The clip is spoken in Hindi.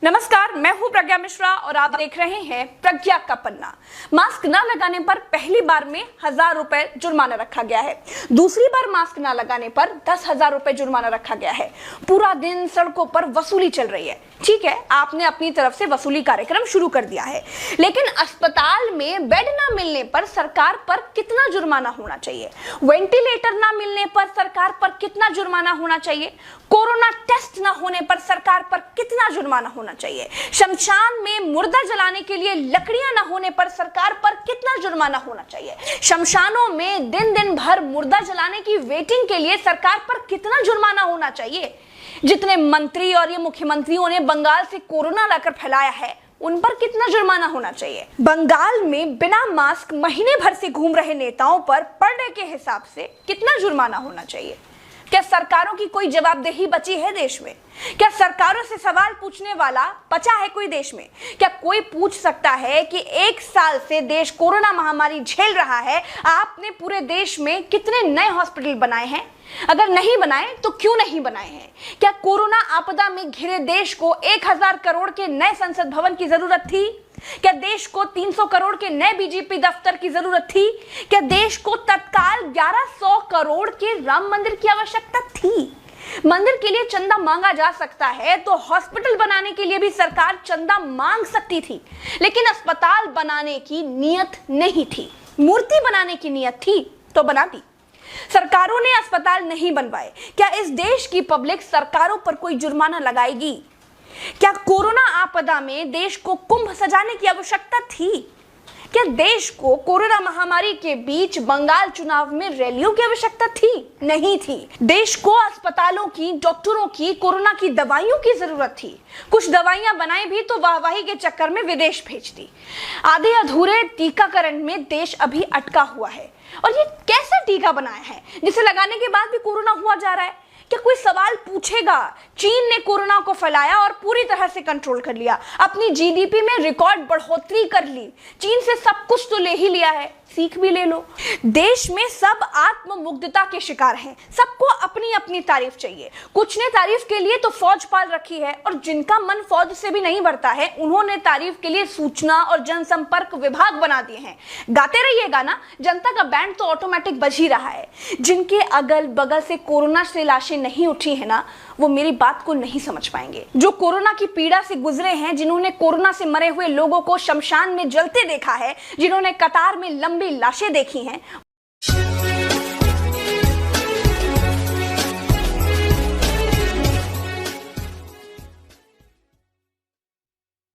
नमस्कार, मैं हूं प्रज्ञा मिश्रा और आप देख रहे हैं प्रज्ञा का पन्ना। मास्क न लगाने पर पहली बार में 1000 रुपए जुर्माना रखा गया है। दूसरी बार मास्क न लगाने पर 10,000 रुपए जुर्माना रखा गया है। पूरा दिन सड़कों पर वसूली चल रही है। ठीक है, आपने अपनी तरफ से वसूली कार्यक्रम शुरू कर दिया है, लेकिन अस्पताल में बेड न मिलने पर सरकार पर कितना जुर्माना होना चाहिए? वेंटिलेटर न मिलने पर सरकार पर कितना जुर्माना होना चाहिए? कोरोना टेस्ट न होने पर सरकार पर कितना जुर्माना होना चाहिए? शमशान में मुर्दा जलाने के लिए लकड़ियां न होने पर सरकार पर कितना जुर्माना होना चाहिए? शमशानों में दिन दिन भर मुर्दा जलाने की वेटिंग के लिए सरकार पर कितना जुर्माना होना चाहिए? जितने मंत्री और ये मुख्यमंत्रियों ने बंगाल से कोरोना लाकर फैलाया है, उन पर कितना जुर्माना होना चाहिए? बंगाल में बिना मास्क महीने भर से घूम रहे नेताओं पर पर डे के हिसाब से कितना जुर्माना होना चाहिए? क्या सरकारों की कोई जवाबदेही बची है देश में? क्या सरकारों से सवाल पूछने वाला बचा है कोई देश में? क्या कोई पूछ सकता है कि 1 साल से देश कोरोना महामारी झेल रहा है, आपने पूरे देश में कितने नए हॉस्पिटल बनाए हैं? अगर नहीं बनाए तो क्यों नहीं बनाए हैं? क्या कोरोना आपदा में घिरे देश को 1000 करोड़ के नए संसद भवन की जरूरत थी? क्या देश को 300 करोड़ के नए बीजेपी दफ्तर की जरूरत थी? क्या देश को तत्काल 1100 करोड़ के राम मंदिर की आवश्यकता थी? मंदिर के लिए चंदा मांगा जा सकता है तो हॉस्पिटल बनाने के लिए भी सरकार चंदा मांग सकती थी, लेकिन अस्पताल बनाने की नीयत नहीं थी। मूर्ति बनाने की नीयत थी तो बना दी। सरकारों ने अस्पताल नहीं बनवाए। क्या इस देश की पब्लिक सरकारों पर कोई जुर्माना लगाएगी? क्या कोरोना आपदा में देश को कुंभ सजाने की आवश्यकता थी? क्या देश को कोरोना महामारी के बीच बंगाल चुनाव में रैलियों की आवश्यकता थी? नहीं थी। देश को अस्पतालों की, डॉक्टरों की, कोरोना की दवाइयों की जरूरत थी। कुछ दवाइयां बनाई भी तो वाहवाही के चक्कर में विदेश भेज दी। आधे अधूरे टीकाकरण में देश अभी अटका हुआ है। और ये कैसा टीका बनाया है जिसे लगाने के बाद भी कोरोना हुआ जा रहा है? क्या कोई सवाल पूछेगा? चीन ने कोरोना को फैलाया और पूरी तरह से कंट्रोल कर लिया। अपनी जीडीपी में रिकॉर्ड बढ़ोतरी कर ली। चीन से सब कुछ तो ले ही लिया है, सीख भी ले लो। देश में सब आत्ममुग्धता के शिकार हैं। सबको अपनी अपनी तारीफ चाहिए। कुछ ने तारीफ के लिए तो फौज पाल रखी है, और जिनका मन फौज से भी नहीं भरता है, उन्होंने तारीफ के लिए सूचना और जनसंपर्क विभाग बना दिए हैं। गाते रहिएगा ना, जनता का बैंड तो ऑटोमेटिक बज ही रहा है। जिनके अगल बगल से कोरोना से लाशें नहीं उठी है ना, वो मेरी बात को नहीं समझ पाएंगे। जो कोरोना की पीड़ा से गुजरे हैं, जिन्होंने कोरोना से मरे हुए लोगों को शमशान में जलते देखा है, जिन्होंने कतार में लंबी लाशें देखी हैं,